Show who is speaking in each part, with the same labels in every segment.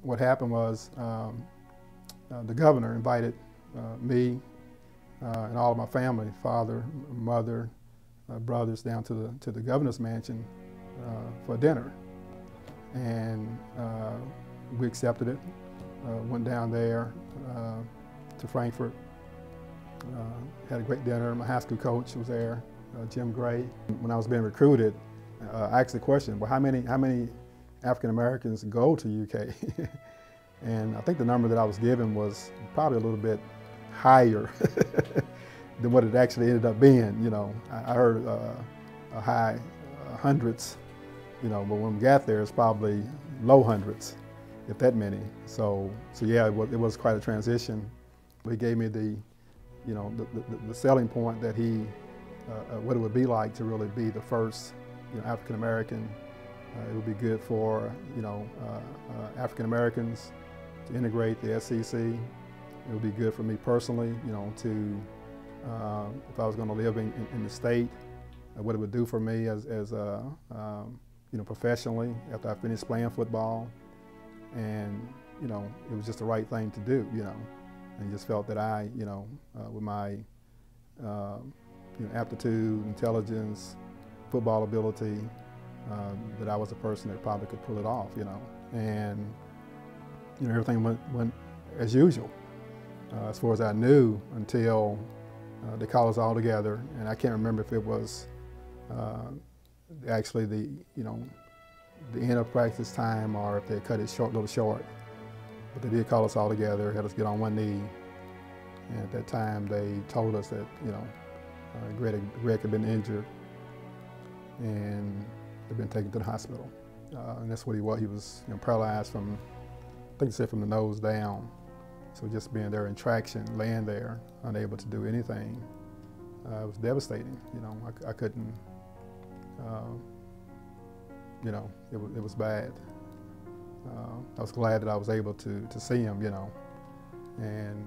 Speaker 1: What happened was the governor invited me and all of my family, father, mother, brothers, down to the governor's mansion for dinner. And we accepted it, went down there to Frankfurt, had a great dinner. My high school coach was there, Jim Gray. When I was being recruited, I asked the question, well, how many African Americans go to UK? And I think the number that I was given was probably a little bit higher than what it actually ended up being. You know, I heard a high hundreds, you know, but when we got there, it's probably low hundreds, if that many. So yeah, it was quite a transition. He gave me the, you know, the selling point that what it would be like to really be the first, you know, African American. It would be good for, you know, African Americans to integrate the SEC. It would be good for me personally, you know, to if I was going to live in the state, what it would do for me as you know, professionally after I finished playing football. And, you know, it was just the right thing to do, you know. And just felt that I, you know, with my you know, aptitude, intelligence, football ability, that I was a person that probably could pull it off, you know. And, you know, everything went as usual, as far as I knew, until they called us all together. And I can't remember if it was actually the, you know, the end of practice time or if they cut it a little short. But they did call us all together, had us get on one knee. And at that time, they told us that, you know, Greg had been injured and had been taken to the hospital. And that's what he was. He was, you know, paralyzed from, I think they said from the nose down. So just being there in traction, laying there, unable to do anything, it was devastating. You know, I couldn't, you know, it was bad. I was glad that I was able to see him, you know, and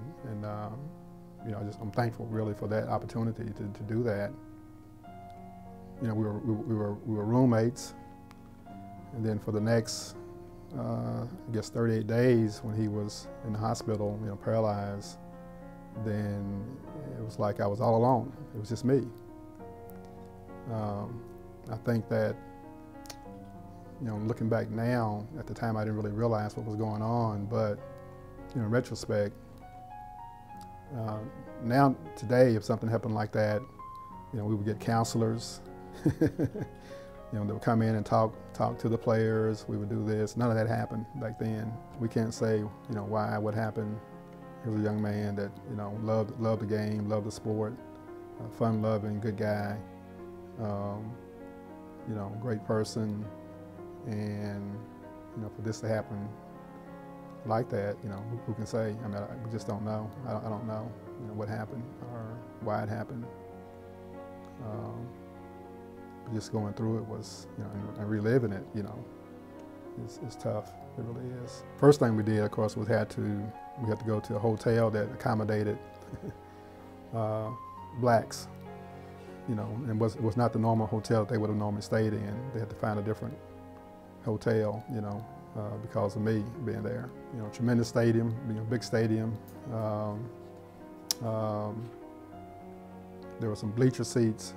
Speaker 1: you know, I'm thankful really for that opportunity to do that. You know, we were roommates, and then for the next, I guess 38 days when he was in the hospital, you know, paralyzed, then it was like I was all alone. It was just me. I think that, you know, looking back now, at the time I didn't really realize what was going on, but, you know, in retrospect, now today, if something happened like that, you know, we would get counselors, you know, they would come in and talk to the players. We would do this. None of that happened back then. We can't say, you know, why, what happened. He was a young man that, you know, loved the game, loved the sport, fun-loving, good guy, you know, great person. And, you know, for this to happen like that, you know, who can say? I mean, we just don't know. I don't know, you know, what happened or why it happened. Just going through it was, you know, and reliving it, you know, it's tough. It really is. First thing we did, of course, was we had to go to a hotel that accommodated blacks, you know, and it was not the normal hotel that they would have normally stayed in. They had to find a different hotel, you know, because of me being there. You know, tremendous stadium, you know, big stadium. There were some bleacher seats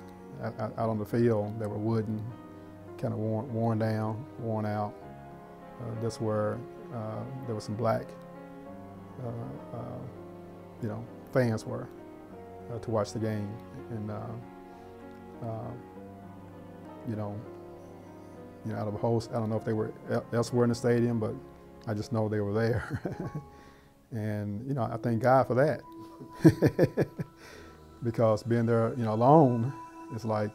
Speaker 1: out on the field that were wooden, kind of worn down, worn out. That's where there were some black, you know, fans were to watch the game, and you know, out of a host, I don't know if they were elsewhere in the stadium, but I just know they were there. And, you know, I thank God for that. Because being there, you know, alone, it's like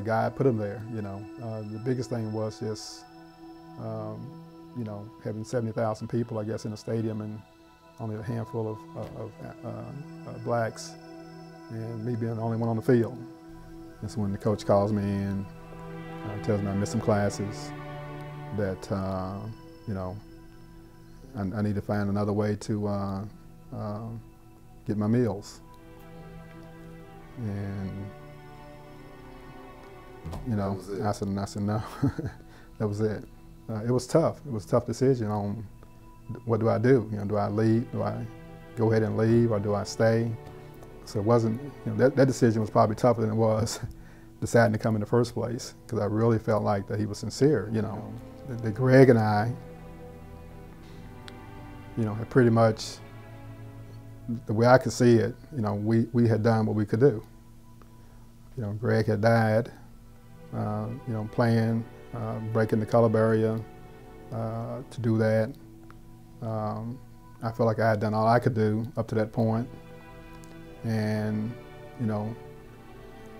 Speaker 1: God put him there, you know. The biggest thing was just, you know, having 70,000 people, I guess, in the stadium and only a handful of blacks, and me being the only one on the field. That's when the coach calls me in. Tells me I missed some classes, that you know, I need to find another way to get my meals. And you know, I said no. That was it. It was tough. It was a tough decision on what do I do? Do I leave? Do I go ahead and leave, or do I stay? So it wasn't, that decision was probably tougher than it was deciding to come in the first place, because I really felt like that he was sincere. That Greg and I, had pretty much, the way I could see it, we had done what we could do. Greg had died, playing, breaking the color barrier to do that. I felt like I had done all I could do up to that point. And,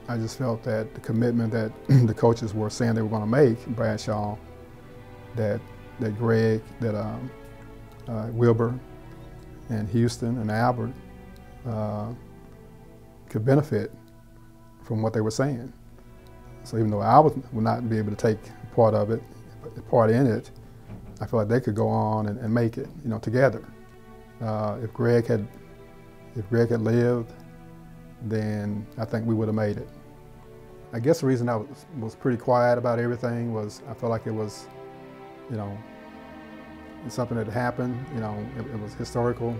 Speaker 1: I just felt that the commitment that the coaches were saying they were going to make, Bradshaw, that Greg, that Wilbur, and Houston, and Albert could benefit from what they were saying. So even though I would not be able to take part in it, I felt like they could go on and make it, together. If Greg had lived, then I think we would have made it. I guess the reason I was pretty quiet about everything was I felt like it was, something that happened. It was a historical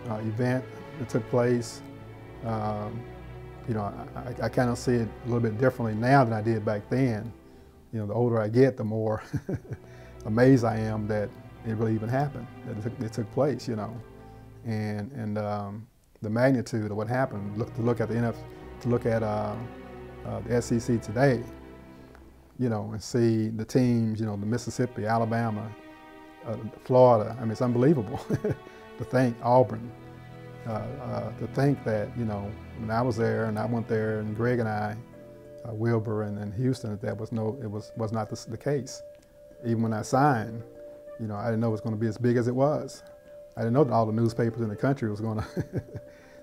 Speaker 1: event that took place. I kind of see it a little bit differently now than I did back then. The older I get, the more amazed I am that it really even happened, that it took place, and the magnitude of what happened. To look at the SEC today, and see the teams, the Mississippi, Alabama, Florida. I mean, it's unbelievable to think Auburn. To think that, when I was there and I went there, and Greg and I, Wilbur and Houston, that was not the case. Even when I signed, I didn't know it was going to be as big as it was. I didn't know that all the newspapers in the country was going to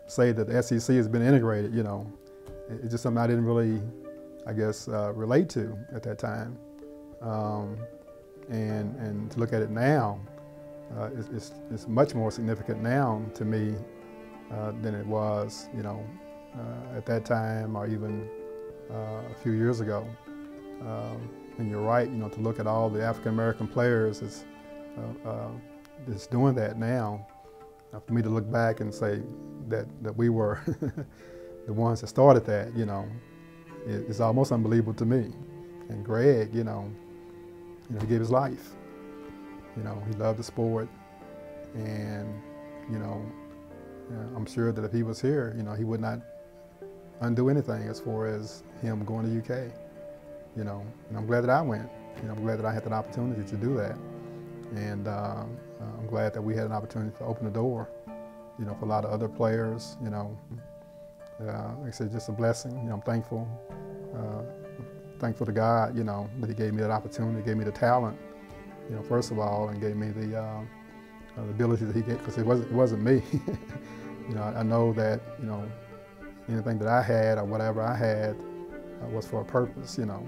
Speaker 1: say that the SEC has been integrated. It's just something I didn't really, I guess, relate to at that time. And to look at it now, it's much more significant now to me than it was, at that time, or even a few years ago. And you're right, to look at all the African American players that's doing that now. For me to look back and say that we were the ones that started that, it's almost unbelievable to me. And Greg, he gave his life. He loved the sport, and I'm sure that if he was here, he would not undo anything as far as him going to UK. And I'm glad that I went. I'm glad that I had that opportunity to do that, and I'm glad that we had an opportunity to open the door, for a lot of other players. Like I said, just a blessing. I'm thankful. Thankful to God, that He gave me that opportunity, gave me the talent, first of all, and gave me the ability that He gave, because it wasn't me. I know that, anything that I had or whatever I had was for a purpose, and I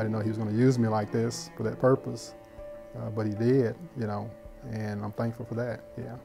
Speaker 1: didn't know He was going to use me like this for that purpose, but He did, and I'm thankful for that, yeah.